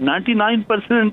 99%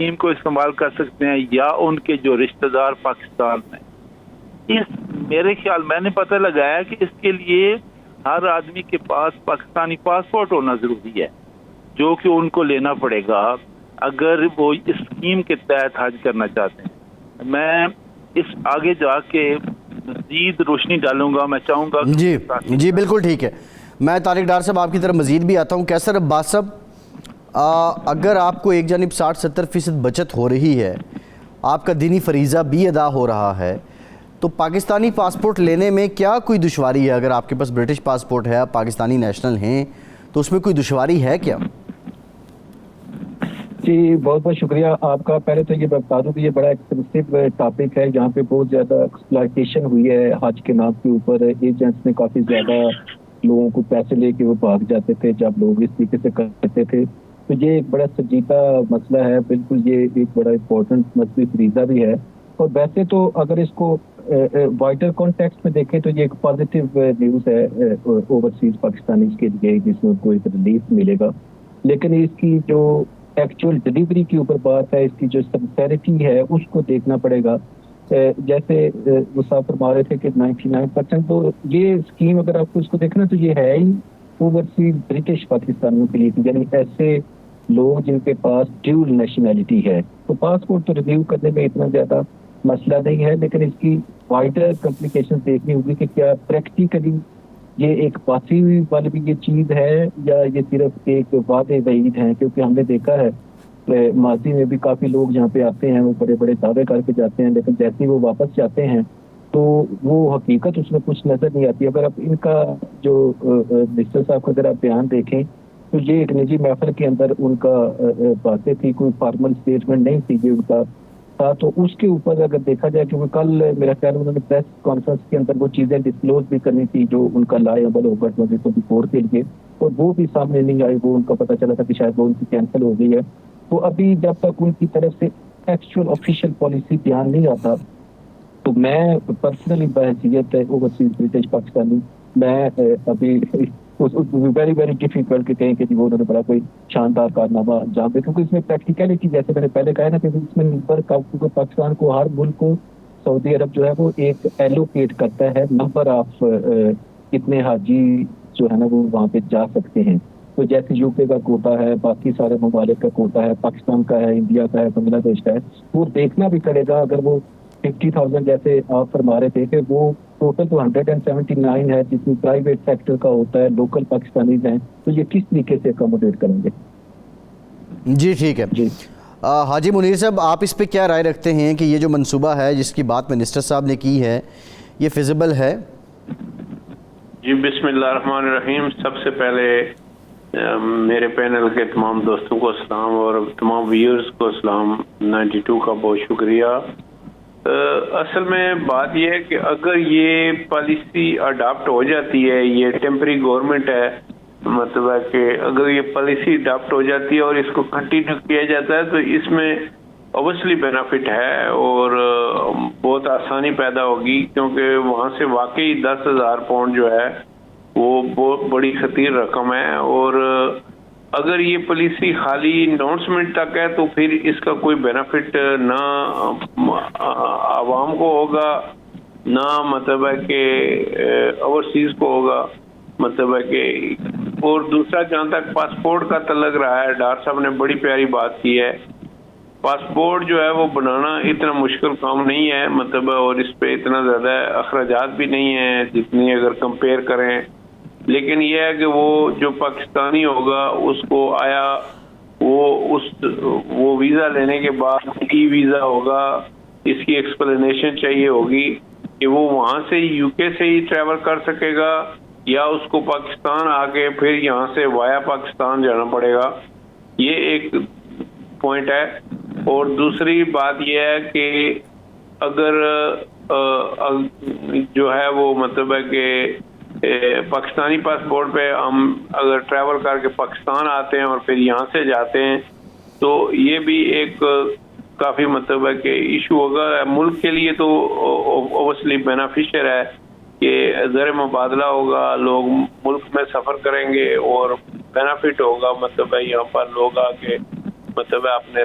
scheme کو استعمال کر سکتے ہیں یا ان کے جو رشتہ دار پاکستان میں. میرے خیال میں نے پتہ لگایا کہ اس کے لیے ہر آدمی کے پاس پاکستانی پاسپورٹ ہونا ضروری ہے، جو کہ ان کو لینا پڑے گا اگر وہ اس اسکیم کے تحت حج کرنا چاہتے ہیں. میں اس آگے جا کے مزید روشنی ڈالوں گا. میں چاہوں گا جی بالکل ٹھیک ہے. میں طارق ڈار صاحب آپ کی طرف مزید بھی آتا ہوں. کیسر عباس صاحب، اگر آپ کو ایک جانب 60-70% بچت ہو رہی ہے، آپ کا دینی فریضہ بھی ادا ہو رہا ہے، تو پاکستانی پاسپورٹ لینے میں کیا کوئی دشواری ہے؟ اگر آپ کے پاس برٹش پاسپورٹ ہے، آپ پاکستانی نیشنل ہیں، تو اس میں کوئی دشواری ہے کیا؟ جی بہت بہت شکریہ آپ کا. پہلے تو یہ بتا دوں کہ یہ بڑا ایکسپینسو ٹاپک ہے جہاں پہ بہت زیادہ ایکسپلائٹیشن ہوئی ہے حج کے نام کے اوپر. ایجنٹس نے کافی زیادہ لوگوں کو پیسے لے کے وہ بھاگ جاتے تھے جب لوگ اس طریقے سے کرتے تھے. تو یہ ایک بڑا سنجیدہ مسئلہ ہے. بالکل یہ ایک بڑا امپورٹنٹ مذہبی فریضہ بھی ہے. اور ویسے تو اگر اس کو وائڈر کانٹیکسٹ میں دیکھیں تو یہ ایک پازیٹیو نیوز ہے اوورسیز پاکستانیز کے لیے، جس میں کو ایک ریلیف ملے گا. لیکن اس کی جو ایکچوئل ڈیلیوری کے اوپر بات ہے، اس کی جو سنسیریٹی ہے اس کو دیکھنا پڑے گا. جیسے وہ صاحب فرما رہے تھے کہ 99%، تو یہ اسکیم اگر آپ کو اس کو دیکھنا تو یہ ہے ہی اوورسیز برٹش پاکستانیوں کے لیے، یعنی ایسے لوگ جن کے پاس ڈیول نیشنلٹی ہے. تو پاسپورٹ تو ریویو کرنے میں اتنا زیادہ مسئلہ نہیں ہے، لیکن اس کی وائڈر کمپلیکیشن دیکھنی ہوگی کہ کیا پریکٹیکلی یہ ایک پاسی والی بھی یہ چیز ہے یا یہ صرف ایک وعدے بعید ہیں. کیونکہ ہم نے دیکھا ہے ماضی میں بھی کافی لوگ یہاں پہ آتے ہیں، وہ بڑے بڑے دعوے کر کے جاتے ہیں، لیکن جیسے وہ واپس جاتے ہیں تو وہ حقیقت اس میں کچھ نظر نہیں آتی. اگر آپ ان کا جو منسٹر صاحب کا اگر آپ بیان دیکھیں تو یہ ایک نجی محفل کے اندر ان کا باتیں تھی، کوئی فارمل اسٹیٹمنٹ نہیں تھی یہ ان کا تھا. تو اس کے اوپر اگر دیکھا جائے، کیونکہ کل میرا خیال انہوں نے پریس کانفرنس کے اندر وہ چیزیں ڈسکلوز بھی کرنی تھی جو ان کا لا عمل ہوگا 2024 کے لیے، اور وہ بھی سامنے نہیں آئی. وہ ان کا پتہ چلا تھا کہ شاید وہ ان کی کینسل ہو گئی ہے. تو ابھی جب تک ان کی طرف سے ایکچوئل آفیشیل پالیسی بیان نہیں آتا تو میں پرسنلی بحیثیت اوورسیز برٹش پاکستانی میں ابھی ویری ویری ڈیفیکلٹ کہ کہیں کہ وہ انہوں نے بڑا کوئی شاندار کارنامہ انجام دیا. کیونکہ اس میں پریکٹیکلٹی جیسے میں نے پہلے کہا نا کہ اس میں نمبر پاکستان کو ہر ملک کو سعودی عرب جو ہے وہ ایک ایلوکیٹ کرتا ہے نمبر آف کتنے حاجی جو ہے نا وہ وہاں پہ جا سکتے ہیں. تو جیسے یو کے کا کوٹا ہے، باقی سارے ممالک کا کوٹا ہے، پاکستان کا ہے، انڈیا کا ہے، بنگلہ دیش کا ہے. وہ دیکھنا بھی کرے گا. اگر وہ 50,000 جیسے آپ فرما رہے تھے کہ وہ ٹوٹل تو 179 ہے جس میں پرائیویٹ سیکٹر کا ہوتا ہے، لوکل پاکستانیز ہیں، تو یہ کس طریقے سے اکوموڈیٹ کریں گے؟ جی ٹھیک ہے. جی حاجی منیر صاحب، آپ اس پہ کیا رائے رکھتے ہیں کہ یہ جو منصوبہ ہے جس کی بات منسٹر صاحب نے کی ہے یہ فیزیبل ہے؟ جی بسم اللہ الرحمن الرحیم. سب سے پہلے میرے پینل کے تمام دوستوں کو سلام اور تمام ویورز کو سلام. 92 کا بہت شکریہ. اصل میں بات یہ ہے کہ اگر یہ پالیسی اڈاپٹ ہو جاتی ہے، یہ ٹیمپری گورنمنٹ ہے، مطلب ہے کہ اگر یہ پالیسی اڈاپٹ ہو جاتی ہے اور اس کو کنٹینیو کیا جاتا ہے تو اس میں اوبویسلی بینیفٹ ہے اور بہت آسانی پیدا ہوگی. کیونکہ وہاں سے واقعی 10,000 پاؤنڈ جو ہے وہ بہت بڑی خطیر رقم ہے. اور اگر یہ پالیسی خالی اناؤنسمنٹ تک ہے تو پھر اس کا کوئی بینیفٹ نہ عوام کو ہوگا نہ مطلب ہے کہ اوورسیز کو ہوگا. مطلب ہے کہ اور دوسرا جہاں تک پاسپورٹ کا تعلق رہا ہے، ڈار صاحب نے بڑی پیاری بات کی ہے. پاسپورٹ جو ہے وہ بنانا اتنا مشکل کام نہیں ہے، مطلب اور اس پہ اتنا زیادہ اخراجات بھی نہیں ہیں جتنی اگر کمپیئر کریں. لیکن یہ ہے کہ وہ جو پاکستانی ہوگا اس کو آیا وہ ویزا لینے کے بعد ای ویزا ہوگا، اس کی ایکسپلینیشن چاہیے ہوگی کہ وہ وہاں سے یو کے سے ہی ٹریول کر سکے گا یا اس کو پاکستان آ کے پھر یہاں سے وایا پاکستان جانا پڑے گا. یہ ایک پوائنٹ ہے. اور دوسری بات یہ ہے کہ اگر جو ہے وہ مطلب ہے کہ پاکستانی پاسپورٹ پہ ہم اگر ٹریول کر کے پاکستان آتے ہیں اور پھر یہاں سے جاتے ہیں تو یہ بھی ایک کافی مطلب ہے کہ ایشو ہوگا. ملک کے لیے تو اوبویسلی بینیفیشر ہے کہ زر مبادلہ ہوگا، لوگ ملک میں سفر کریں گے اور بینیفٹ ہوگا. مطلب ہے یہاں پر لوگ آ کے مطلب ہے اپنے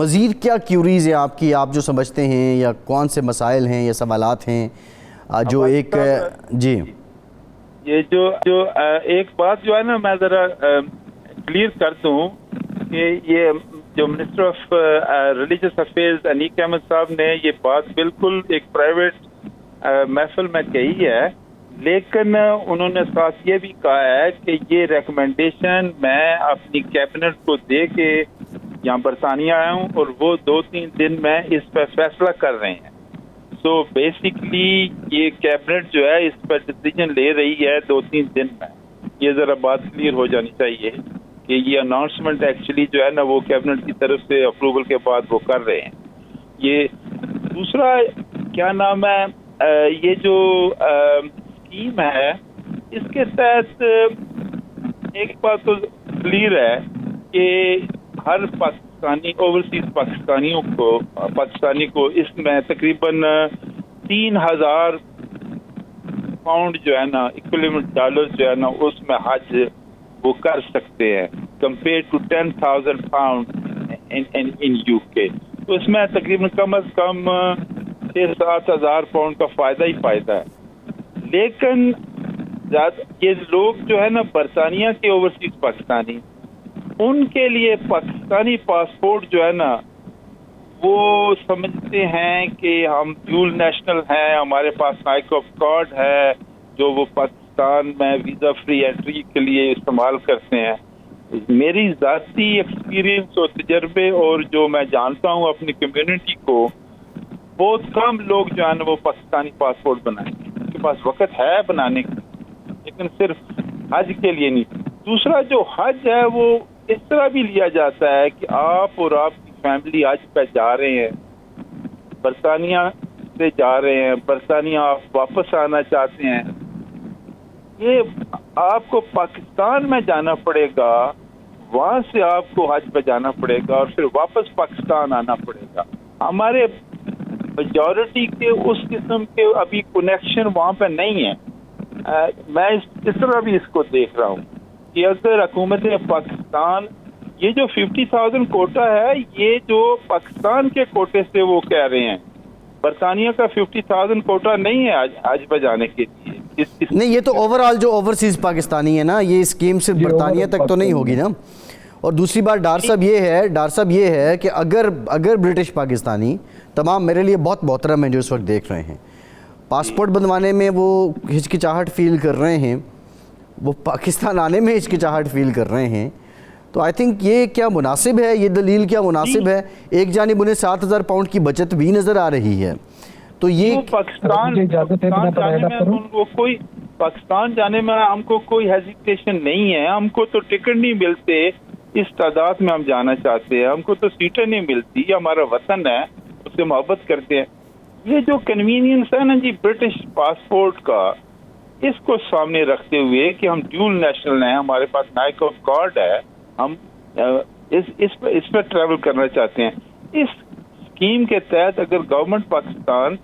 مزید کیا کیوریز ہیں آپ کی, آپ جو سمجھتے ہیں, یا کون سے مسائل ہیں یا سوالات ہیں جو ایک جی یہ جو ایک بات جو ہے نا میں ذرا کلیئر کر دوں کہ یہ جو منسٹر آف ریلیجس افیئرز انیک احمد صاحب نے یہ بات بالکل ایک پرائیویٹ محفل میں کہی ہے, لیکن انہوں نے ساتھ یہ بھی کہا ہے کہ یہ ریکمنڈیشن میں اپنی کیبنٹ کو دے کے یہاں برطانیہ آیا ہوں اور وہ 2-3 دن میں اس پر فیصلہ کر رہے ہیں. سو بیسکلی یہ کیبنٹ جو ہے اس پر ڈیسیجن لے رہی ہے 2-3 دن میں. یہ ذرا بات کلیئر ہو جانی چاہیے کہ یہ اناؤنسمنٹ ایکچولی جو ہے نا وہ کیبنٹ کی طرف سے اپروول کے بعد وہ کر رہے ہیں. یہ دوسرا کیا نام ہے, یہ جو اسکیم ہے اس کے تحت ایک بات تو کلیئر ہے کہ ہر پاکستانی اوورسیز پاکستانی کو اس میں تقریباً 3,000 پاؤنڈ جو ہے نا ایکویولنٹ ڈالر جو ہے نا اس میں حج وہ کر سکتے ہیں compare to 10,000 pound in UK. تو اس میں تقریباً کم از کم 6-7 ہزار پاؤنڈ کا فائدہ ہی فائدہ ہے. لیکن یہ لوگ جو ہے نا برطانیہ کے اوورسیز پاکستانی, ان کے لیے پاکستانی پاسپورٹ جو ہے نا وہ سمجھتے ہیں کہ ہم ڈیول نیشنل ہیں, ہمارے پاس نائکوف کارڈ ہے جو وہ پاکستان میں ویزا فری انٹری کے لیے استعمال کرتے ہیں. میری ذاتی ایکسپیرینس اور تجربے اور جو میں جانتا ہوں اپنی کمیونٹی کو, بہت کم لوگ جو ہے نا وہ پاکستانی پاسپورٹ بنائیں گے. ان کے پاس وقت ہے بنانے کا, لیکن صرف حج کے لیے نہیں. دوسرا جو حج ہے وہ اس طرح بھی لیا جاتا ہے کہ آپ اور آپ کی فیملی حج پہ جا رہے ہیں, برطانیہ سے جا رہے ہیں, برطانیہ آپ واپس آنا چاہتے ہیں, یہ آپ کو پاکستان میں جانا پڑے گا, وہاں سے آپ کو حج پہ جانا پڑے گا اور پھر واپس پاکستان آنا پڑے گا. ہمارے میجورٹی کے اس قسم کے ابھی کنیکشن وہاں پہ نہیں ہے. میں اس طرح بھی اس کو دیکھ رہا ہوں کہ اگر حکومت پاکستان یہ جو 50,000 کوٹا ہے یہ جو پاکستان کے کوٹے سے وہ کہہ رہے ہیں, برطانیہ کا 50,000 کوٹا نہیں ہے حج پہ جانے کے لیے. نہیں, یہ تو اوور آل جو اوورسیز پاکستانی ہے نا, یہ اسکیم صرف برطانیہ تک تو نہیں ہوگی نا. اور دوسری بات ڈار صاحب یہ ہے کہ اگر برٹش پاکستانی تمام میرے لیے بہت محترم ہیں جو اس وقت دیکھ رہے ہیں, پاسپورٹ بنوانے میں وہ ہچکچاہٹ فیل کر رہے ہیں, وہ پاکستان آنے میں ہچکچاہٹ فیل کر رہے ہیں, تو آئی تھنک یہ کیا مناسب ہے, یہ دلیل کیا مناسب ہے؟ ایک جانب انہیں 7,000 پاؤنڈ کی بچت بھی نظر آ رہی ہے. تو یہ پاکستان جانے میں ہم کو کوئی ہیزیٹیشن نہیں ہے. ہم کو تو ٹکٹ نہیں ملتے اس تعداد میں ہم جانا چاہتے ہیں, ہم کو تو سیٹیں نہیں ملتی. ہمارا وطن ہے, اس سے محبت کرتے ہیں. یہ جو کنوینئنس ہے نا جی برٹش پاسپورٹ کا, اس کو سامنے رکھتے ہوئے کہ ہم ڈیول نیشنل ہیں, ہمارے پاس نائکوف کارڈ ہے, ہم اس پہ ٹریول کرنا چاہتے ہیں. اس اسکیم کے تحت اگر گورنمنٹ پاکستان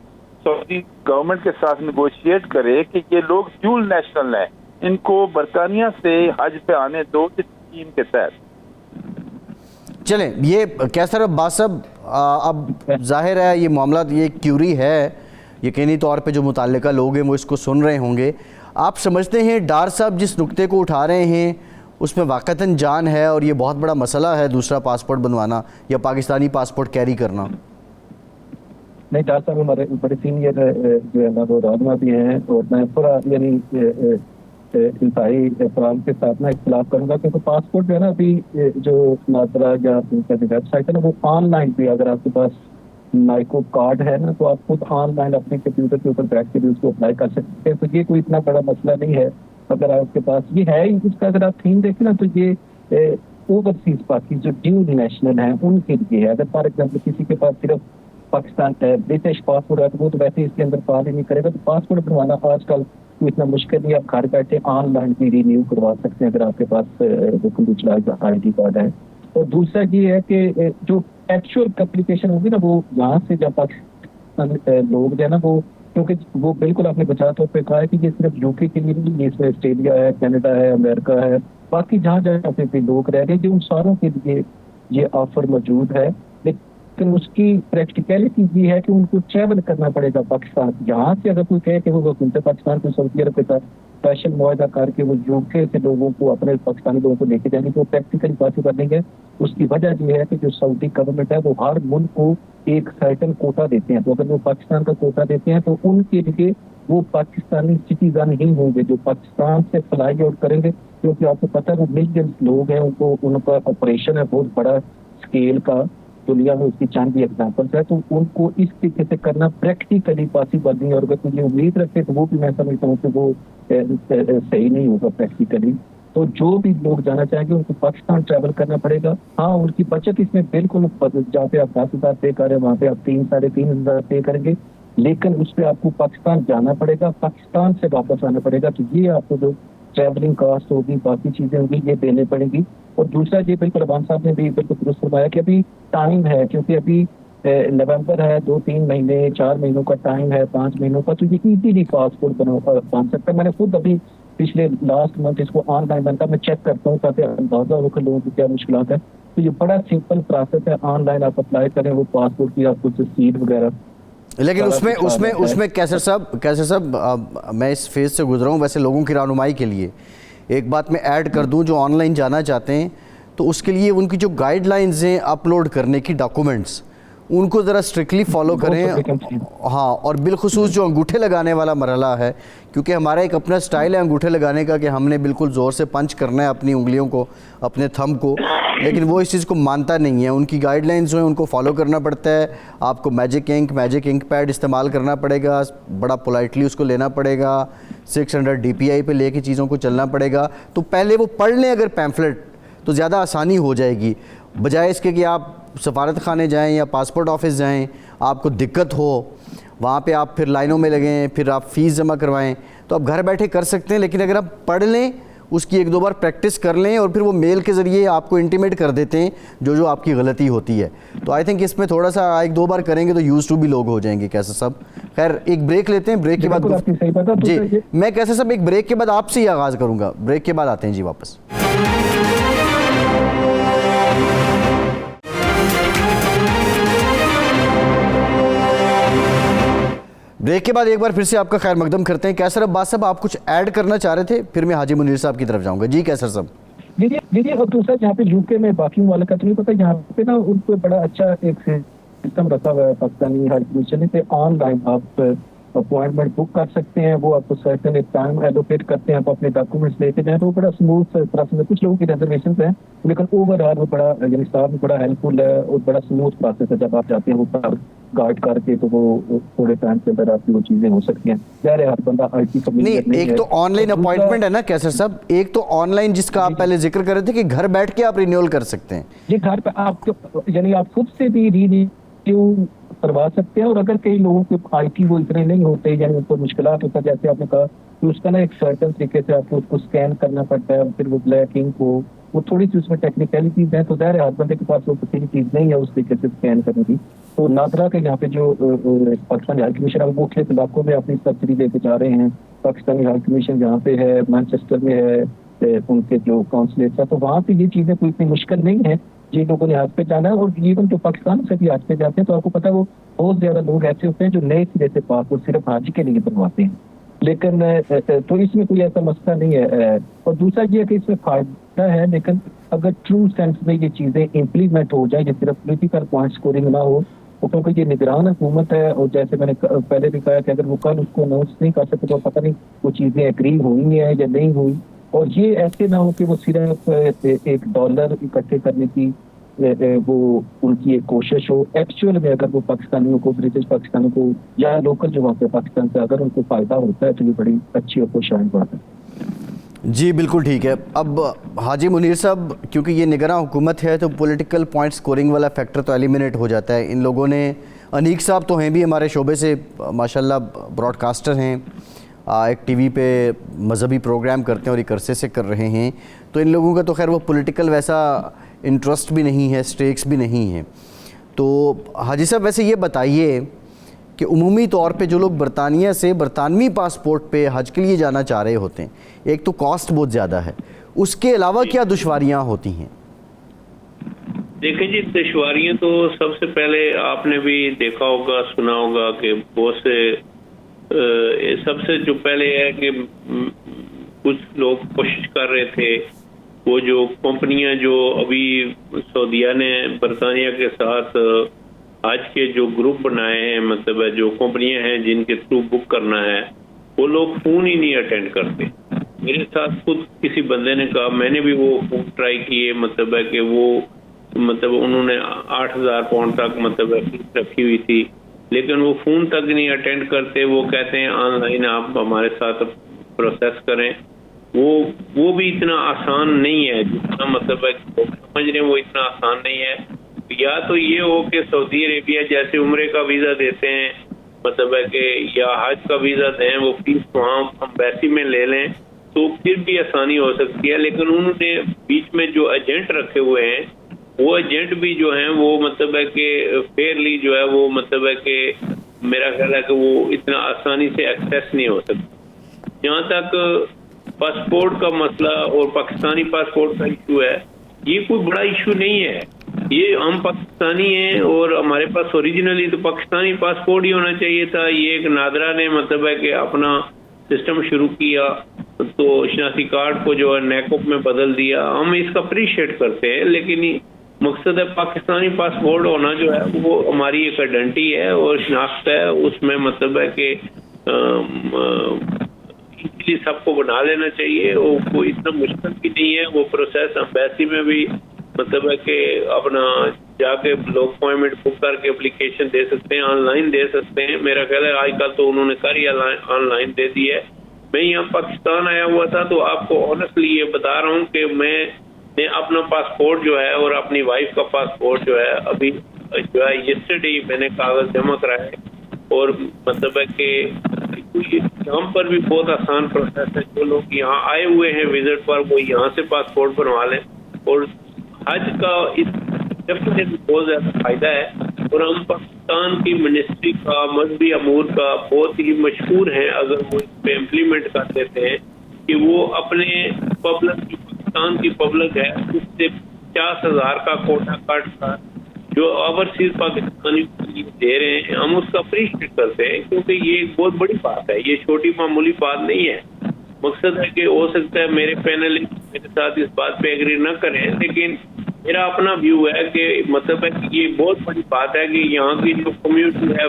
سعودی گورنمنٹ کے ساتھ نیگوشیٹ کرے کہ یہ لوگ ڈیول نیشنل ہیں, ان کو برطانیہ سے حج پہ آنے دو اس اسکیم کے تحت. چلیں, یہ کیسر عباس صاحب, اب ظاہر ہے یہ معاملات, یہ کیوری ہے, یقینی طور پہ جو متعلقہ لوگ ہیں وہ اس کو سن رہے ہوں گے. آپ سمجھتے ہیں ڈار صاحب جس نقطے کو اٹھا رہے ہیں اس میں واقعتاً جان ہے اور یہ بہت بڑا مسئلہ ہے دوسرا پاسپورٹ بنوانا یا پاکستانی پاسپورٹ کیری کرنا؟ نہیں, ڈار صاحب ہمارے بڑے سینئر جو ہے نا وہ رہنما بھی ہیں, اور میں پورا یعنی انتہائی احترام کے ساتھ اختلاف کروں گا, کیونکہ پاسپورٹ جو ہے نا ابھی جو ناظرہ یا ویب سائٹ ہے نا وہ آن لائن بھی, اگر آپ کے پاس نائکو کارڈ ہے نا تو آپ خود آن لائن اپنے کمپیوٹر کے اوپر بیٹھ کے بھی اس کو اپلائی کر سکتے ہیں. تو یہ کوئی اتنا بڑا مسئلہ نہیں ہے. اگر آپ کے پاس یہ ہے اس کا, اگر آپ تھیم دیکھیں نا تو یہ اوورسیز پاکی جو ڈیول نیشنل ہیں ان کے لیے ہے. اگر فار ایگزامپل کسی کے پاس صرف پاکستان برٹش پاسپورٹ ہے تو وہ تو ویسے اس کے اندر فال ہی نہیں کرے گا. تو پاسپورٹ بنوانا آج کل اتنا مشکل نہیں, آپ گھر بیٹھے آن لائن بھی رینیو کروا سکتے ہیں اگر آپ کے پاس آئی ڈی کارڈ ہے. اور دوسرا یہ ہے کہ جو ایکچوئل اپلیکیشن ہوگی نا وہ یہاں سے جب پاکستان لوگ جو ہے نا وہ کیونکہ وہ بالکل آپ نے بچا طور پہ کہا ہے کہ یہ صرف یو کے لیے نہیں، اس میں آسٹریلیا ہے، کینیڈا ہے، امریکہ ہے، باقی جہاں جہاں پہ بھی لوگ رہ گئے جو ان ساروں کے لیے یہ آفر موجود ہے. لیکن اس کی پریکٹیکلٹی یہ ہے کہ ان کو ٹریول کرنا پڑے گا پاکستان. یہاں سے اگر کوئی کہے کہ وہ گھومتے پاکستان کو سعودی عرب کے ساتھ اسپیشل معاہدہ کر کے وہ یو کے سے لوگوں کو، اپنے پاکستانی لوگوں کو لے کے جائیں گے تو پریکٹیکلی باتیں کر لیں گے. اس کی وجہ یہ ہے کہ جو سعودی گورنمنٹ ہے وہ ہر ملک کو ایک سرٹن کوٹا دیتے ہیں. تو اگر وہ پاکستان کا کوٹا دیتے ہیں تو ان کے لیے وہ پاکستانی سٹیزن ہی ہوں گے جو پاکستان سے فلائی آؤٹ کریں گے. کیونکہ آپ کو پتہ ہے وہ ملینز لوگ ہیں، ان کا آپریشن ہے بہت بڑا اسکیل کا، دنیا میں اس کی چند بھی ایگزامپلس ہے. تو ان کو اس طریقے سے کرنا پریکٹیکلی پاسبل نہیں. اور اگر یہ امید رکھے تو وہ بھی میں سمجھتا ہوں کہ وہ صحیح نہیں ہوگا پریکٹیکلی. تو جو بھی لوگ جانا چاہیں گے ان کو پاکستان ٹریول کرنا پڑے گا. ہاں ان کی بچت اس میں بالکل، جہاں پہ آپ 10,000 پے کر رہے ہیں وہاں پہ آپ 3,000-3,500 پے کریں گے، لیکن اس پہ آپ کو پاکستان جانا پڑے گا، پاکستان سے واپس آنا پڑے گا. تو یہ آپ کو جو ٹریولنگ کاسٹ ہوگی، باقی چیزیں ہوں گی، یہ دینے پڑیں گی. اور دوسرا یہ بالکل رحمان صاحب نے بھی بالکل درست فرمایا کہ ابھی ٹائم ہے، کیونکہ ابھی نومبر ہے، 2-3 مہینے 4 مہینوں کا ٹائم ہے، 5 مہینوں کا. تو یہ ایزیلی پاسپورٹ بن سکتا ہے. میں نے خود ابھی پچھلے لاسٹ منتھ اس کو آن لائن بنتا میں چیک کرتا ہوں تاکہ اندازہ ہو کہ لوگوں کی کیا مشکلات ہیں. تو یہ بڑا سمپل پروسیس ہے، آن لائن آپ اپلائی کریں، وہ پاسپورٹ کی آپ کو رسید وغیرہ. لیکن اس میں کیسر صاحب میں اس فیز سے گزرا ہوں. ویسے لوگوں کی رہنمائی کے لیے ایک بات میں ایڈ کر دوں، جو آن لائن جانا چاہتے ہیں تو اس کے لیے ان کی جو گائیڈ لائنز ہیں اپلوڈ کرنے کی ڈاکومنٹس، ان کو ذرا اسٹرکٹلی فالو کریں. ہاں، اور بالخصوص جو انگوٹھے لگانے والا مرحلہ ہے، کیونکہ ہمارا ایک اپنا سٹائل ہے انگوٹھے لگانے کا کہ ہم نے بالکل زور سے پنچ کرنا ہے اپنی انگلیوں کو، اپنے تھم کو، لیکن وہ اس چیز کو مانتا نہیں ہے. ان کی گائیڈ لائنز ہیں ان کو فالو کرنا پڑتا ہے. آپ کو میجک انک پیڈ استعمال کرنا پڑے گا، بڑا پولائٹلی اس کو لینا پڑے گا، 600 DPI پہ لے کے چیزوں کو چلنا پڑے گا. تو پہلے وہ پڑھ لیں اگر پیمفلٹ تو زیادہ آسانی ہو جائے گی، بجائے اس کے کہ آپ سفارت خانے جائیں یا پاسپورٹ آفس جائیں، آپ کو دقت ہو، وہاں پہ آپ پھر لائنوں میں لگیں، پھر آپ فیس جمع کروائیں. تو آپ گھر بیٹھے کر سکتے ہیں، لیکن اگر آپ پڑھ لیں، اس کی 1-2 بار پریکٹس کر لیں اور پھر وہ میل کے ذریعے آپ کو انٹیمیٹ کر دیتے ہیں جو آپ کی غلطی ہوتی ہے. تو آئی تھنک اس میں تھوڑا سا 1-2 بار کریں گے تو یوز ٹو بھی لوگ ہو جائیں گے. کیسر صاحب خیر ایک بریک لیتے ہیں، بریک کے بعد جی میں کیسر صاحب ایک بریک کے بعد آپ سے ہی آغاز کروں گا. بریک کے بعد آتے ہیں جی واپس. بریک کے بعد ایک بار پھر سے آپ کا خیر مقدم کرتے ہیں. کیسر عباس صاحب آپ کچھ ایڈ کرنا چاہ رہے تھے، پھر میں حاجی منیر صاحب کی طرف جاؤں گا. جی کیسر صاحب. دیکھیے اور دوسرا جہاں پہ یو کے میں باقی ممالک کا تو نہیں پتا، یہاں پہ نا ان کو بڑا اچھا ایک سسٹم رکھا ہوا ہے پاکستانی ہائی کمیشن پہ. آن لائن آپ اپوائنٹمنٹ بک کر سکتے ہیں، وہ آپ کو سرٹن ایک ٹائم ایلوکیٹ کرتے ہیں، آپ اپنے ڈاکومنٹس لے کے جائیں. تو وہ بڑا اسموتھ پروسیس ہے. کچھ لوگوں کی ریزرویشنز ہیں لیکن اوور آل وہ بڑا یعنی اسٹاف بھی بڑا ہیلپ فل ہے اور بڑا اسموتھ پروسیس ہے. جب آپ جاتے ہیں وہ گائیڈ کر کے تو وہ تھوڑے ٹائم کے اندر آپ کی وہ چیزیں ہو سکتی ہیں. ظاہر ہے ہر بندہ آئی ٹی نہیں، ایک تو آن لائن اپوائنٹمنٹ ہے نا کیسر صاحب، ایک تو آن لائن جس کا آپ پہلے ذکر کر رہے تھے کہ گھر بیٹھ کے آپ رینیول کر سکتے ہیں. یہ گھر پہ آپ یعنی آپ خود سے بھی رینیو کروا سکتے ہیں. اور اگر کئی لوگوں کے آئی ٹی وہ اتنے نہیں ہوتے یعنی ان کو مشکلات ہوتا ہے، جیسے آپ نے کہا کہ اس کا نا ایک سرٹن طریقے سے آپ کو اس کو اسکین کرنا پڑتا ہے، پھر وہ بلیک انک کو وہ تھوڑی سی اس میں ٹیکنیکلٹیز ہیں. تو ظاہر ہے ہر بندے کے پاس وہ کسی چیز نہیں ہے اس طریقے سے اسکین کرنے کی. تو نادرا کے یہاں پہ جو پاکستانی ہائی کمیشن ہے وہ مختلف علاقوں میں اپنی سبسڈی لے کے جا رہے ہیں. پاکستانی ہائی کمیشن جہاں پہ ہے مانچسٹر میں ہے، ان کے جو کونسلیٹس ہیں، تو وہاں پہ یہ چیزیں کوئی اتنی مشکل نہیں ہے. جن لوگوں نے حج پہ جانا ہے اور ایون جو پاکستان سے بھی حج پہ جاتے ہیں تو آپ کو پتا ہے وہ بہت زیادہ لوگ ایسے ہوتے ہیں جو نئے سرے سے پاسپورٹ صرف حج کے لیے بنواتے ہیں. لیکن تو اس میں کوئی ایسا مسئلہ نہیں ہے. اور دوسرا یہ ہے کہ اس میں فائدہ ہے، لیکن اگر ٹرو سینس میں یہ چیزیں امپلیمنٹ ہو جائیں، یہ صرف پولیٹیکل پوائنٹ اسکورنگ نہ ہو، کیونکہ یہ نگران حکومت ہے. اور جیسے میں نے پہلے بھی کہا کہ اگر وہ کل اس کو اناؤنس نہیں کر سکتے تو پتہ نہیں وہ چیزیں ایگری ہوئی ہیں یا نہیں ہوئی. اور یہ ایسے نہ ہو کہ وہ صرف $1 اکٹھے کرنے کی وہ ان کی ایک کوشش ہو. ایکچوئل میں اگر وہ پاکستانیوں کو، برٹش پاکستانیوں کو یا لوکل جو وہاں پہ پاکستان سے اگر ان کو فائدہ ہوتا ہے تو یہ بڑی اچھی اور خوشائن بات ہے. جی بالکل ٹھیک ہے. اب حاجی منیر صاحب کیونکہ یہ نگراں حکومت ہے تو پولیٹیکل پوائنٹ سکورنگ والا فیکٹر تو ایلیمنیٹ ہو جاتا ہے. ان لوگوں نے، انیک صاحب تو ہیں بھی ہمارے شعبے سے ماشاءاللہ براڈ کاسٹر ہیں، ایک ٹی وی پہ مذہبی پروگرام کرتے ہیں اور ایک عرصے سے کر رہے ہیں. تو ان لوگوں کا تو خیر وہ پولیٹیکل ویسا انٹرسٹ بھی نہیں ہے، سٹیکس بھی نہیں ہیں. تو حاجی صاحب ویسے یہ بتائیے کہ عمومی طور پہ جو لوگ برطانیہ سے برطانوی پاسپورٹ پہ حج کے لیے جانا چاہ رہے ہوتے ہیں، ایک تو کاسٹ بہت زیادہ ہے، اس کے علاوہ کیا دشواریاں ہوتی ہیں؟ دیکھیں جی، دشواریاں تو سب سے پہلے آپ نے بھی دیکھا ہوگا، سنا ہوگا کہ بہت سے سب سے جو پہلے ہے کہ کچھ لوگ کوشش کر رہے تھے، وہ جو کمپنیاں جو ابھی سعودیہ نے برطانیہ کے ساتھ آج کے جو گروپ بنائے ہیں، مطلب جو کمپنیاں ہیں جن کے تھرو بک کرنا ہے، وہ لوگ فون ہی نہیں اٹینڈ کرتے. میرے ساتھ خود کسی بندے نے کہا، میں نے بھی وہ فون ٹرائی کیے، مطلب ہے کہ وہ انہوں نے 8,000 پاؤنڈ تک مطلب فیس رکھی ہوئی تھی، لیکن وہ فون تک نہیں اٹینڈ کرتے. وہ کہتے ہیں آن لائن آپ ہمارے ساتھ پروسیس کریں. وہ بھی اتنا آسان نہیں ہے جتنا مطلب ہے سمجھ رہے ہیں، وہ اتنا آسان نہیں ہے. یا تو یہ ہو کہ سعودی عربیہ جیسے عمرے کا ویزا دیتے ہیں، مطلب ہے کہ یا حج کا ویزا دیں، وہ فیس وہاں امبیسی میں لے لیں تو پھر بھی آسانی ہو سکتی ہے. لیکن انہوں نے بیچ میں جو ایجنٹ رکھے ہوئے ہیں، وہ ایجنٹ بھی جو ہیں وہ مطلب ہے کہ فیئرلی جو ہے وہ مطلب ہے کہ میرا خیال ہے کہ وہ اتنا آسانی سے ایکسیس نہیں ہو سکتا. جہاں تک پاسپورٹ کا مسئلہ اور پاکستانی پاسپورٹ کا ایشو ہے، یہ کوئی بڑا ایشو نہیں ہے. یہ ہم پاکستانی ہیں اور ہمارے پاس اوریجنلی تو پاکستانی پاسپورٹ ہی ہونا چاہیے تھا. یہ ایک نادرا نے مطلب ہے کہ اپنا سسٹم شروع کیا تو شناختی کارڈ کو جو ہے نیکوپ میں بدل دیا. ہم اس کا اپریشیٹ کرتے ہیں، لیکن مقصد ہے پاکستانی پاسپورٹ ہونا جو ہے وہ ہماری ایک آئیڈینٹی ہے اور شناخت ہے. اس میں مطلب ہے کہ سب کو بنا لینا چاہیے، اور کوئی اتنا مشکل بھی نہیں ہے. وہ پروسیس امبیسی میں بھی مطلب ہے کہ اپنا جا کے لوگ اپوائنٹمنٹ بک کر کے اپلیکیشن دے سکتے ہیں، آن لائن دے سکتے ہیں. میرا خیال ہے آج کل تو انہوں نے کر ہی آن لائن دے دی ہے. میں یہاں پاکستان آیا ہوا تھا تو آپ کو آنیسٹلی یہ بتا رہا ہوں کہ میں نے اپنا پاسپورٹ جو ہے اور اپنی وائف کا پاسپورٹ جو ہے ابھی جو ہے یسٹرڈے میں نے کاغذ جمع کرائے. اور مطلب ہے کہ یہاں پر بھی بہت آسان پروسیس ہے. جو لوگ یہاں آئے ہوئے ہیں وزٹ پر، وہ یہاں سے پاسپورٹ بنوا لیں. اور حج کا اس بہت زیادہ فائدہ ہے. اور ہم پاکستان کی منسٹری کا مذہبی امور کا بہت ہی مشہور ہیں اگر وہ اس پہ امپلیمنٹ کر دیتے ہیں کہ وہ اپنے پبلک کی، پاکستان کی پبلک ہے، اس سے 50,000 کا کوٹا کٹ کر جو اوورسیز پاکستانی دے رہے ہیں، ہم اس کا اپریشیٹ کرتے ہیں کیونکہ یہ ایک بہت بڑی بات ہے. یہ چھوٹی معمولی بات نہیں ہے. مقصد ہے کہ ہو سکتا ہے میرے پینلسٹ میرے ساتھ اس بات پہ ایگری نہ کریں، لیکن میرا اپنا ویو ہے کہ مطلب ہے کہ یہ بہت بڑی بات ہے کہ یہاں کی جو کمیونٹی ہے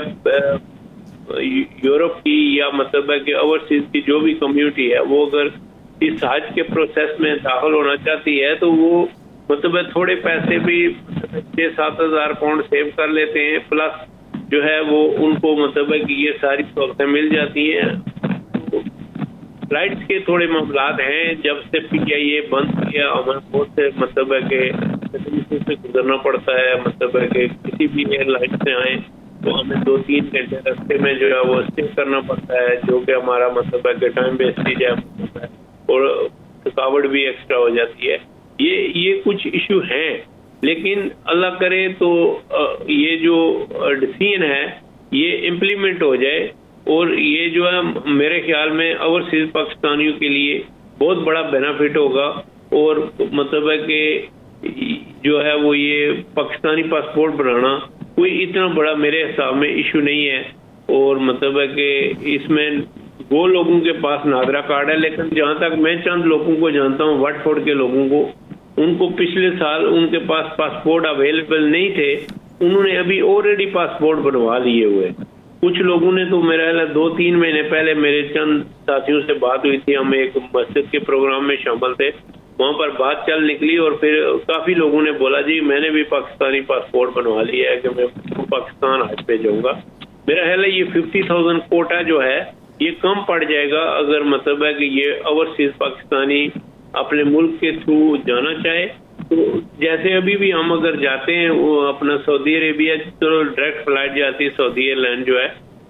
یورپ کی یا مطلب ہے کہ اوورسیز کی جو بھی کمیونٹی ہے، وہ اگر اس حج کے پروسیس میں داخل ہونا چاہتی ہے تو وہ مطلب ہے تھوڑے پیسے بھی 6-7 ہزار پاؤنڈ سیو کر لیتے ہیں، پلس جو ہے وہ ان کو مطلب ہے کہ یہ ساری سہولتیں مل جاتی ہیں. فلائٹس کے تھوڑے معاملات ہیں، جب سے PIA بند کیا ہمیں بہت سے مطلب ہے کہ سے گزرنا پڑتا ہے. مطلب ہے کہ کسی بھی ایئر لائن سے آئیں تو ہمیں 2-3 گھنٹے راستے میں جو ہے وہ اسٹے کرنا پڑتا ہے، جو کہ ہمارا مطلب ہے کہ ٹائم ویسٹیج ہے اور تھکاوٹ بھی ایکسٹرا ہو جاتی ہے. یہ کچھ ایشو ہیں، لیکن اللہ کرے تو یہ جو ڈیسیژن ہے یہ امپلیمنٹ ہو جائے. اور یہ جو ہے میرے خیال میں اوورسیز پاکستانیوں کے لیے بہت بڑا بینیفٹ ہوگا. اور مطلب ہے کہ جو ہے وہ یہ پاکستانی پاسپورٹ بنانا کوئی اتنا بڑا میرے حساب میں ایشو نہیں ہے. اور مطلب ہے کہ اس میں وہ لوگوں کے پاس نادرا کارڈ ہے، لیکن جہاں تک میں چند لوگوں کو جانتا ہوں، وٹ فورڈ کے لوگوں کو، ان کو پچھلے سال ان کے پاس پاسپورٹ اویلیبل نہیں تھے، انہوں نے ابھی آلریڈی پاسپورٹ بنوا لیے ہوئے. کچھ لوگوں نے تو میرا 2-3 مہینے پہلے میرے چند ساتھیوں سے بات ہوئی تھی، ہم ایک مسجد کے پروگرام میں شامل تھے، وہاں پر بات چل نکلی اور پھر کافی لوگوں نے بولا جی میں نے بھی پاکستانی پاسپورٹ بنوا لیا ہے کہ میں پاکستان حج پہ جاؤں گا. میرا خیال ہے یہ 50,000 کوٹا جو ہے یہ کم پڑ جائے گا اگر مطلب ہے کہ یہ اوورسیز پاکستانی اپنے ملک کے تھرو جانا چاہے. تو جیسے ابھی بھی ہم اگر جاتے ہیں وہ اپنا سعودی عربیہ تو ڈائریکٹ فلائٹ جاتی ہے سعودی ایئر لائن جو ہے،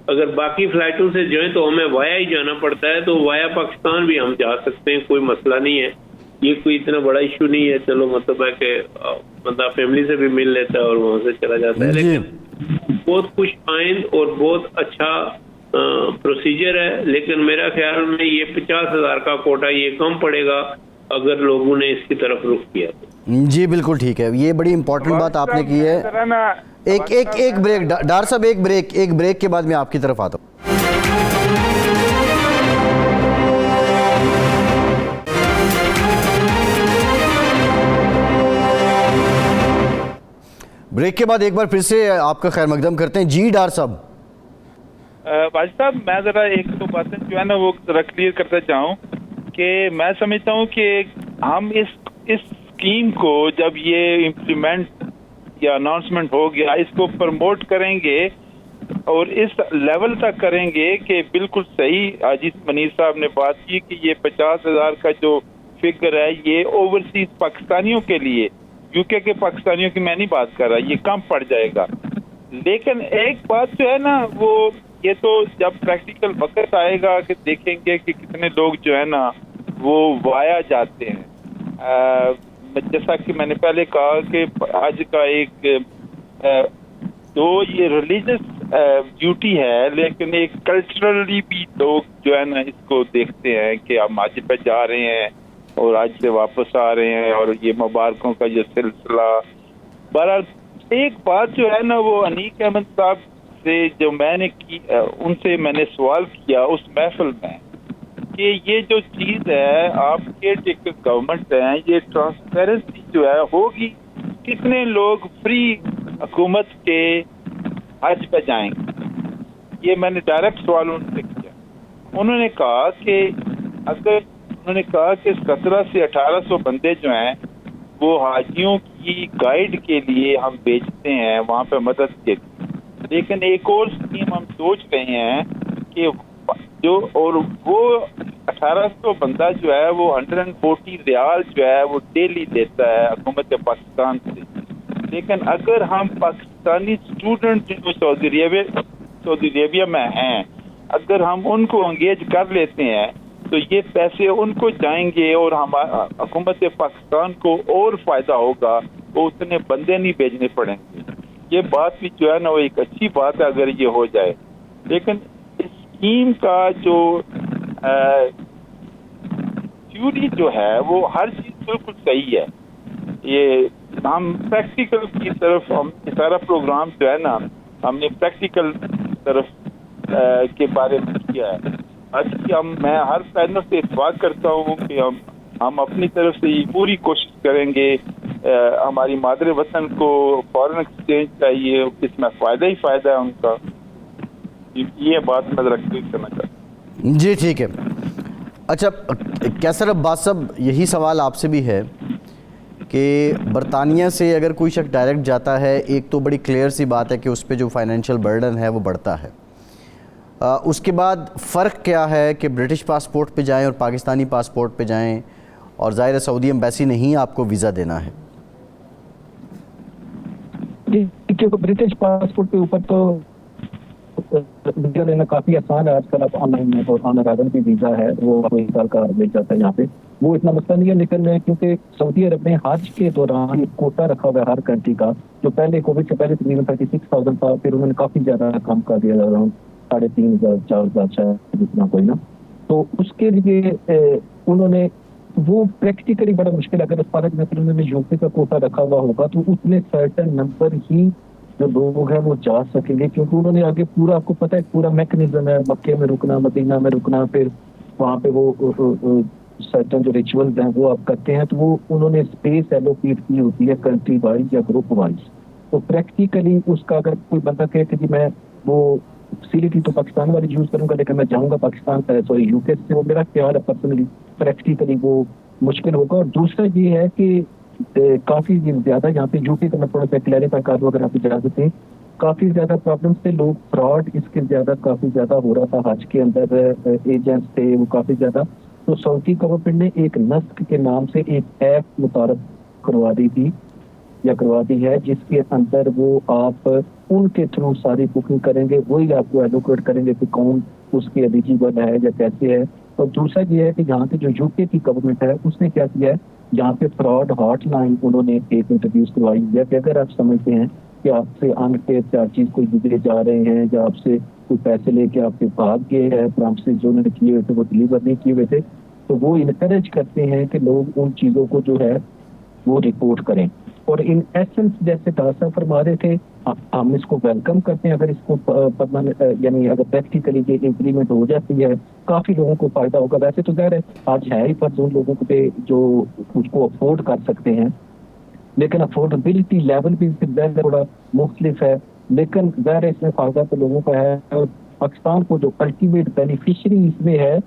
اگر باقی فلائٹوں سے جائیں تو ہمیں وایا ہی جانا پڑتا ہے. تو وایا پاکستان بھی ہم جا سکتے ہیں، کوئی مسئلہ نہیں ہے. یہ کوئی اتنا بڑا ایشو نہیں ہے. چلو مطلب ہے کہ بندہ فیملی سے بھی مل لیتا ہے اور وہاں سے چلا جاتا ہے. لیکن بہت خوش آئند اور بہت اچھا پروسیجر ہے، لیکن میرا خیال میں یہ 50,000 کا کوٹا یہ کم پڑے گا اگر لوگوں نے اس کی طرف رخ کیا تو۔ جی بالکل ٹھیک ہے، یہ بڑی امپورٹنٹ بات آپ نے کی ہے۔ ایک بریک ڈار صاحب، ایک بریک کے بعد میں آپ کی طرف آتا ہوں۔ بریک کے بعد ایک بار پھر سے آپ کا خیر مقدم کرتے ہیں۔ جی ڈار صاحب۔ واجد صاحب، میں ذرا ایک دو باتیں جو ہے نا وہ ذرا کلیئر کرتا چاہوں کہ میں سمجھتا ہوں کہ ہم اس اسکیم کو جب یہ امپلیمنٹ یا اناؤنسمنٹ ہو گیا، اس کو پروموٹ کریں گے اور اس لیول تک کریں گے کہ بالکل صحیح حاجی منیر صاحب نے بات کی کہ یہ 50,000 کا جو فگر ہے یہ اوورسیز پاکستانیوں کے لیے، یو کے پاکستانیوں کی میں نہیں بات کر رہا، یہ کم پڑ جائے گا۔ لیکن ایک بات جو ہے نا وہ یہ تو جب پریکٹیکل وقت آئے گا کہ دیکھیں گے کہ کتنے لوگ جو ہے نا وہ وایا جاتے ہیں۔ جیسا کہ میں نے پہلے کہا کہ آج کا ایک تو یہ ریلیجس ڈیوٹی ہے، لیکن ایک کلچرلی بھی لوگ جو ہے نا اس کو دیکھتے ہیں کہ ہم حج پہ جا رہے ہیں اور آج سے واپس آ رہے ہیں اور یہ مبارکوں کا یہ سلسلہ۔ بہرحال ایک بات جو ہے نا وہ انیق احمد صاحب سے جو میں نے کی، ان سے میں نے سوال کیا اس محفل میں کہ یہ جو چیز ہے آپ کے ٹیکر گورنمنٹ ہیں، یہ ٹرانسپیرنسی جو ہے ہوگی، کتنے لوگ فری حکومت کے حج پہ جائیں گے؟ یہ میں نے ڈائریکٹ سوال ان سے کیا۔ انہوں نے کہا کہ 17 سے 1800 بندے جو ہیں وہ حاجیوں کی گائیڈ کے لیے ہم بھیجتے ہیں وہاں پہ مدد کے لیے، لیکن ایک اور اسکیم ہم سوچ رہے ہیں کہ جو اور وہ 1800 بندہ جو ہے وہ 140 ریال جو ہے وہ ڈیلی دیتا ہے حکومت پاکستان سے، لیکن اگر ہم پاکستانی اسٹوڈنٹ جو سعودی عربیہ میں ہیں اگر ہم ان کو انگیج کر لیتے ہیں تو یہ پیسے ان کو جائیں گے اور ہمارا حکومت پاکستان کو اور فائدہ ہوگا، وہ اتنے بندے نہیں بھیجنے پڑیں گے۔ یہ بات بھی جو ہے نا وہ ایک اچھی بات ہے اگر یہ ہو جائے، لیکن اسکیم کا جو تھیوری جو ہے وہ ہر چیز بالکل صحیح ہے۔ یہ ہم پریکٹیکل کی طرف ہم سارا پروگرام جو ہے نا ہم نے پریکٹیکل طرف کے بارے میں کیا ہے۔ میں ہر پینل سے اتفاق کرتا ہوں کہ ہم اپنی طرف سے یہ پوری کوشش کریں گے۔ ہماری مادر وطن کو فارن ایکسچینج چاہیے، اس میں فائدہ ہی فائدہ ہے ان کا۔ یہ بات میں رکھ کرنا چاہتا ہوں۔ جی ٹھیک ہے۔ اچھا کیسر عباس صاحب، یہی سوال آپ سے بھی ہے کہ برطانیہ سے اگر کوئی شخص ڈائریکٹ جاتا ہے، ایک تو بڑی کلیئر سی بات ہے کہ اس پہ جو فائنینشیل برڈن ہے وہ بڑھتا ہے، اس کے بعد فرق کیا ہے کہ برٹش پاسپورٹ پہ جائیں اور پاکستانی پاسپورٹ پہ جائیں، اور ظاہر سعودی ایمبیسی نہیں آپ کو ویزا دینا ہے؟ برٹش پاسپورٹ کے اوپر تو ویزا لینا کافی آسان ہے آج کل، آپ آن لائن اور آن ارائیول بھی ویزا ہے وہ کوئی سال کا مل جاتا ہے یہاں پہ، وہ اتنا مسئلہ نہیں ہے۔ لیکن کیونکہ سعودی عرب نے حج کے دوران کوٹا رکھا ہوا ہے ہر کنٹری کا، جو پہلے کووڈ سے پہلے تقریباً 36,000 تھا، پھر انہوں نے کافی زیادہ کم کر دیا، 3,500 4,000 شاید جتنا کوئی نا، تو اس کے لیے انہوں نے وہ پریکٹیکلی بڑا مشکل، اگر فار ایگزامپل انہوں نے یو پی کا کوٹا رکھا ہوا ہوگا تو اتنے سرٹن نمبر ہی جو لوگ ہیں وہ جا سکیں گے، کیونکہ انہوں نے آگے پورا، آپ کو پتہ ہے پورا میکنزم ہے، مکے میں رکنا، مدینہ میں رکنا، پھر وہاں پہ وہ سرٹن جو ریچولز ہیں وہ آپ کرتے ہیں، تو وہ انہوں نے اسپیس ایلوکیٹ کی ہوتی ہے کنٹری وائز یا گروپ وائز، تو پریکٹیکلی اس کا اگر کوئی بندہ کہے کہ جی میں وہ فیسیلٹی تو پاکستان والی یوز کروں گا لیکن میں جاؤں گا پاکستان سوری یو کے سے، وہ میرا خیال ہے پرسنلی پریکٹیکلی وہ مشکل ہوگا۔ اور دوسرا یہ ہے کہ کافی زیادہ یہاں پہ یو کے کا میں تھوڑا سا کلیریفائی کر دوں اگر آپ اجازت دیں، کافی زیادہ پرابلم سے لوگ فراڈ اس کے زیادہ کافی زیادہ ہو رہا تھا حج کے اندر، ایجنٹس تھے وہ کافی زیادہ، تو سعودی گورنمنٹ نے ایک نسک کے نام سے ایک ایپ متعارف کروا دی تھی یا کروا دی ہے، جس کے اندر وہ آپ ان کے تھرو ساری بکنگ کریں گے، وہی آپ کو ایلوکیٹ کریں گے کہ کون اس کی ایلیجیبل ہے یا کیسے ہے۔ اور دوسرا یہ ہے کہ یہاں کی جو یو کے کی گورنمنٹ ہے اس نے کیا کیا ہے، یہاں پہ فراڈ ہاٹ لائن انہوں نے ایک انٹروڈیوس کروائی ہے کہ اگر آپ سمجھتے ہیں کہ آپ سے انفیئر چارجز کوئی گزرے جا رہے ہیں یا آپ سے کوئی پیسے لے کے آپ کے بھاگ گئے ہیں، پرامسز جو انہوں نے کیے ہوئے تھے وہ ڈلیور نہیں کیے ہوئے تھے، تو وہ انکریج کرتے ہیں کہ لوگ ان چیزوں کو جو ہے وہ رپورٹ کریں. اور ان ایسنس جیسے ڈاکٹر فرما رہے تھے، ہم اس کو ویلکم کرتے ہیں. اگر اس کو یعنی اگر پریکٹیکلی یہ امپلیمنٹ ہو جاتی ہے کافی لوگوں کو فائدہ ہوگا. ویسے تو ظاہر ہے آج ہے ہی فرض ان لوگوں کو پہ جو اس کو افورڈ کر سکتے ہیں، لیکن افورڈیبلٹی لیول بھی تھوڑا مختلف ہے. لیکن ظاہر اس میں فائدہ تو لوگوں کا ہے، اور پاکستان کو جو الٹیمیٹ بینیفیشری اس میں ہے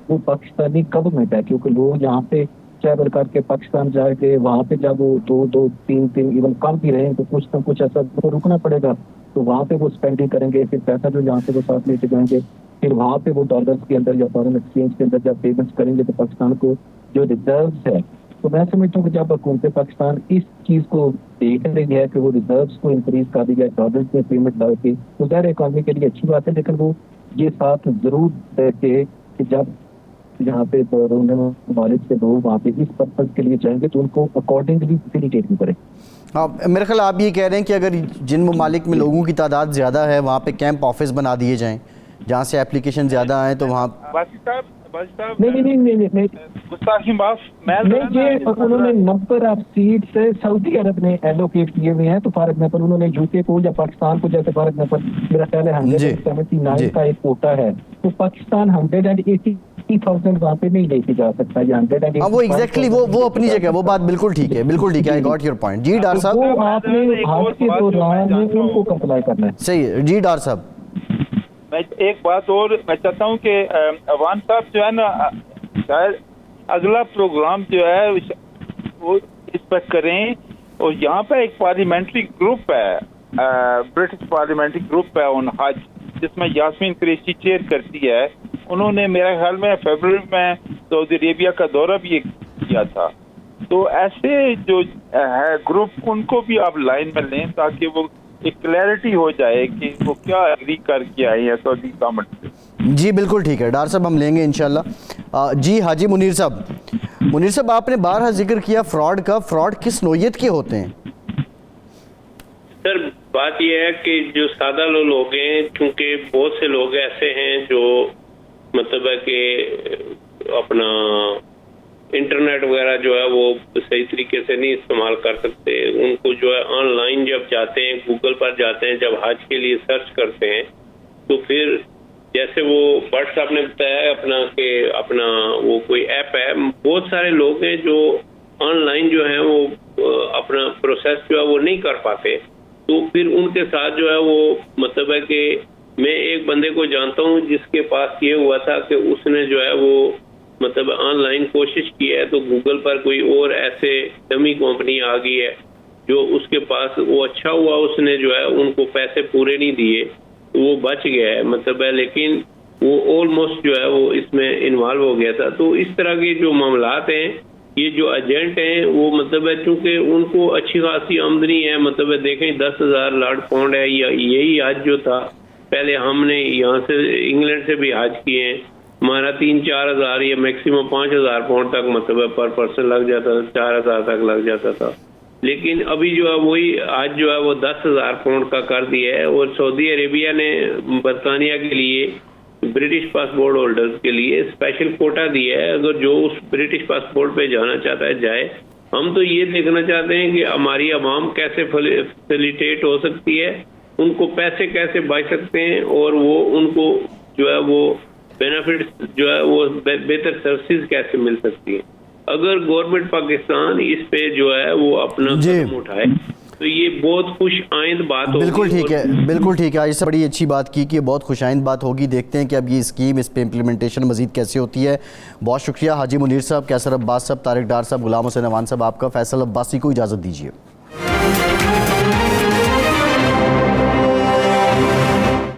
وہ پاکستانی گورنمنٹ ہے، کیونکہ لوگ یہاں پہ ٹریول کر کے پاکستان جائے گے، وہاں پہ جب وہ 2-3 دن ایون کم بھی رہیں تو کچھ نہ کچھ ایسا رکنا پڑے گا، تو وہاں پہ وہ اسپینڈنگ کریں گے. پھر پیسہ جو یہاں سے وہ ساتھ لے کے جائیں گے، پھر وہاں پہ وہ ڈالرز کے اندر یا فارن ایکسچینج کے اندر جب پیمنٹس کریں گے تو پاکستان کو جو ریزروز ہے، تو میں سمجھتا ہوں کہ جب حکومت پاکستان اس چیز کو دیکھ رہی ہے کہ وہ ریزروز کو انکریز کر دی جائے ڈالرز میں پیمنٹ لا کے، تو ظاہر اکانومی کے لیے اچھی بات ہے. لیکن وہ یہ ساتھ ضرور دیکھے کہ جب یہاں پہ ممالک سے لوگ وہاں پہ اس پرپز کے لیے جائیں گے تو ان کو اکارڈنگلی فیسیلیٹیٹ بھی کریں. ہاں، میرے خیال آپ یہ کہہ رہے ہیں کہ اگر جن ممالک میں لوگوں کی تعداد زیادہ ہے وہاں پہ کیمپ آفس بنا دیے جائیں، جہاں سے اپلیکیشن زیادہ آئیں تو وہاں نہیں گستاخی معاف، یہ انہوں نے نمبر آف سیٹس سعودی عرب نے ایلوکیٹ کیے ہوئے ہیں. تو فار ایگزامپل انہوں نے یو کے کو یا پاکستان کو، جیسے فار ایگزامپل میرا خیال ہے 179 کا ایک کوٹا ہے، تو پاکستان 180,000 وہاں پہ نہیں لے کے جا سکتا. ہاں وہ ایگزیکٹلی وہ اپنی جگہ، وہ بات بالکل ٹھیک ہے، بالکل ٹھیک ہے. I got your point. جی ڈاکٹر صاحب، وہ آپ نے حج کے دوران ان کو کمپلائی کرنا ہے. صحیح ہے. جی ڈاکٹر صاحب، میں ایک بات اور میں چاہتا ہوں کہ عوان صاحب جو ہے نا، شاید اگلا پروگرام جو ہے وہ اس پر کریں. اور یہاں پہ ایک پارلیمنٹری گروپ ہے، برٹش پارلیمنٹری گروپ ہے آن حج، جس میں یاسمین قریشی چیئر کرتی ہے. انہوں نے میرے خیال میں فیبرری میں سعودی عربیہ کا دورہ بھی کیا تھا. تو ایسے جو ہے گروپ، ان کو بھی آپ لائن میں لیں تاکہ وہ ایک کلیئرٹی ہو جائے کہ وہ کیا ایگری کر کے آئے ہیں سعودی گورنمنٹ سے. جی بالکل ٹھیک ہے ڈاکٹر صاحب، ہم لیں گے انشاءاللہ. جی حاجی منیر صاحب، آپ نے بارہا ذکر کیا فراڈ کا. فراڈ کس نوعیت کے ہوتے ہیں؟ سر بات یہ ہے کہ جو سادہ لوگ ہیں، چونکہ بہت سے لوگ ایسے ہیں جو مطلب ہے کہ اپنا انٹرنیٹ وغیرہ جو ہے وہ صحیح طریقے سے نہیں استعمال کر سکتے. ان کو جو ہے آن لائن جب جاتے ہیں، گوگل پر جاتے ہیں، جب حج کے لیے سرچ کرتے ہیں، تو پھر جیسے وہ بٹ صاحب نے بتایا اپنا وہ کوئی ایپ ہے، بہت سارے لوگ ہیں جو آن لائن جو ہیں وہ اپنا پروسیس جو ہے وہ نہیں کر پاتے. تو پھر ان کے ساتھ جو ہے وہ مطلب ہے کہ میں ایک بندے کو جانتا ہوں جس کے پاس یہ ہوا تھا کہ اس نے جو ہے وہ مطلب آن لائن کوشش کی ہے، تو گوگل پر کوئی اور ایسے ڈمی کمپنی آ گئی ہے جو اس کے پاس، وہ اچھا ہوا اس نے جو ہے ان کو پیسے پورے نہیں دیے، وہ بچ گیا ہے مطلب ہے، لیکن وہ آلموسٹ جو ہے وہ اس میں انوالو ہو گیا تھا. تو اس طرح کے جو معاملات ہیں، یہ جو ایجنٹ ہیں وہ مطلب ہے چونکہ ان کو اچھی خاصی آمدنی ہے، مطلب ہے دیکھیں 10,000 لارڈ پاؤنڈ ہے. یہی حج جو تھا، پہلے ہم نے یہاں سے انگلینڈ سے بھی حج کیے ہیں، ہمارا 3-4 ہزار یا میکسیمم 5,000 پاؤنڈ تک مطلب ہے پر پرسن لگ جاتا تھا، 4,000 تک لگ جاتا تھا. لیکن ابھی جو ہے وہی آج جو ہے وہ 10,000 پاؤنڈ کا کر دیا ہے. اور سعودی عربیہ نے برطانیہ کے لیے برٹش پاسپورٹ ہولڈرز کے لیے اسپیشل کوٹا دیا ہے. اگر جو اس برٹش پاسپورٹ پہ جانا چاہتا ہے جائے. ہم تو یہ دیکھنا چاہتے ہیں کہ ہماری عوام کیسے فیسیلیٹیٹ ہو سکتی ہے، ان کو پیسے کیسے بچ سکتے ہیں، اور وہ ان کو جو ہے وہ بینیفٹ جو ہے وہ بہتر سروسز کیسے مل سکتی ہیں. اگر گورنمنٹ پاکستان اس پہ جو ہے وہ اپنا قدم اٹھائے تو یہ بہت خوش آئند بات ہوگی. بالکل ٹھیک ہے، بالکل ٹھیک ہے. اس سے بڑی اچھی بات کی کہ بہت خوش آئند بات ہوگی. دیکھتے ہیں کہ اب یہ اسکیم، اس پہ امپلیمنٹیشن مزید کیسے ہوتی ہے. بہت شکریہ حاجی منیر صاحب، کیسر عباس صاحب، طارق ڈار صاحب، غلام حسین عوان صاحب. آپ کا فیصل عباسی کو اجازت دیجیے.